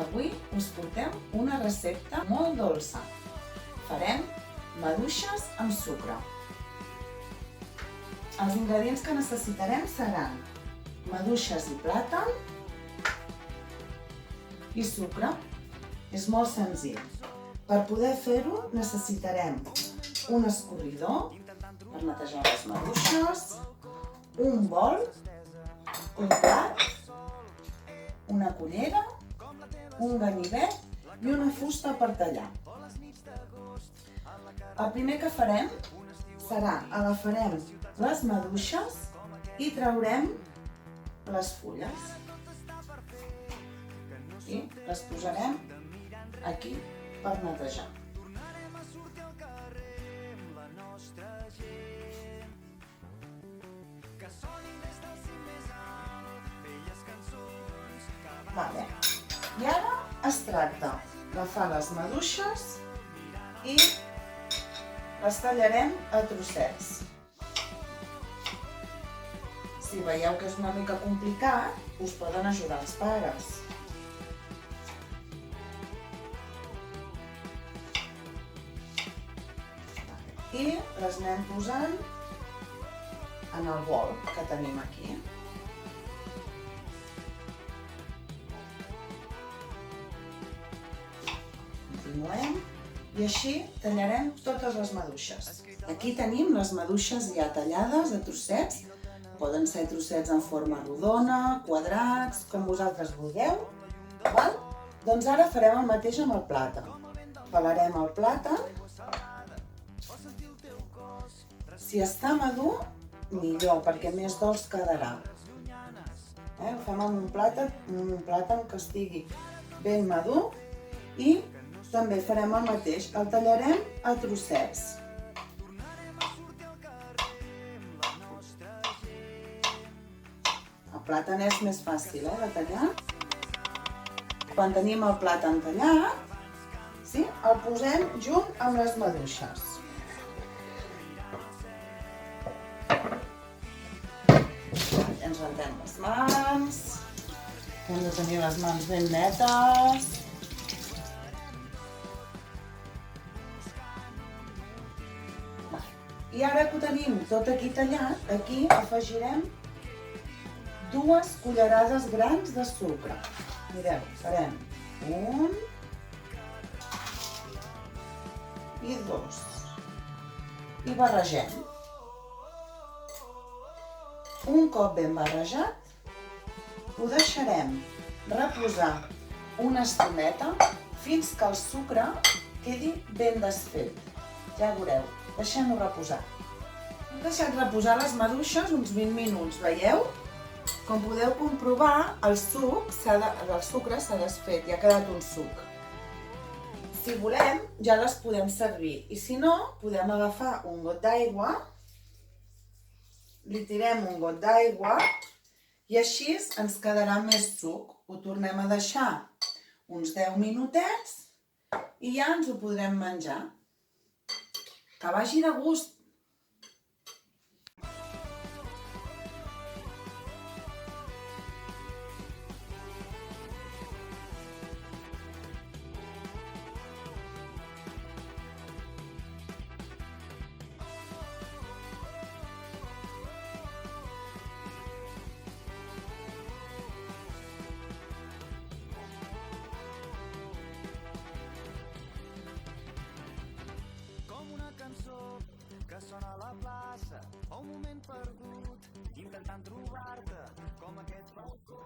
Avui us portem una recepta molt dolça. Farem maduixes amb sucre. Els ingredients que necessitarem seran maduixes i plàtan i sucre. És molt senzill. Per poder fer-ho necessitarem un escorridor per netejar les maduixes, un bol, un plat, una cullera, un ganivet i una fusta per tallar. El primer que farem serà agafarem les maduixes i traurem les fulles. I les posarem aquí per netejar. I ara es tracta d'agafar les maduixes i les tallarem a trossets. Si veieu que és una mica complicat, us poden ajudar els pares. I les anem posant en el bol que tenim aquí. Continuem i així tallarem totes les maduixes. Aquí tenim les maduixes ja tallades a trossets. Poden ser trossets en forma rodona, quadrats, com vosaltres vulgueu. Doncs ara farem el mateix amb el plàtan. Pelarem el plàtan. Si està madur, millor, perquè més dolç quedarà. Ho fem amb un plàtan que estigui ben madur i també farem el mateix, el tallarem a trossets. El plàtan és més fàcil de tallar. Quan tenim el plàtan tallat, el posem junt amb les maduixes. Ens rentem les mans, hem de tenir les mans ben netes. I ara que ho tenim tot aquí tallat, aquí afegirem 2 cullerades grans de sucre. Mireu, farem 1 i 2. I barregem. Un cop ben barrejat, ho deixarem reposar una estoneta fins que el sucre quedi ben desfet. Ja veureu. Deixem-ho reposar. Hem deixat reposar les maduixes uns 20 minuts, veieu? Com podeu comprovar, el sucre s'ha desfet i ha quedat un suc. Si volem, ja les podem servir. I si no, podem agafar un got d'aigua, li tirem un got d'aigua i així ens quedarà més suc. Ho tornem a deixar uns 10 minutets i ja ens ho podrem menjar. Que vagi de gust! Que sona a la plaça, o un moment perdut, intentant trobar-te com aquest balcó.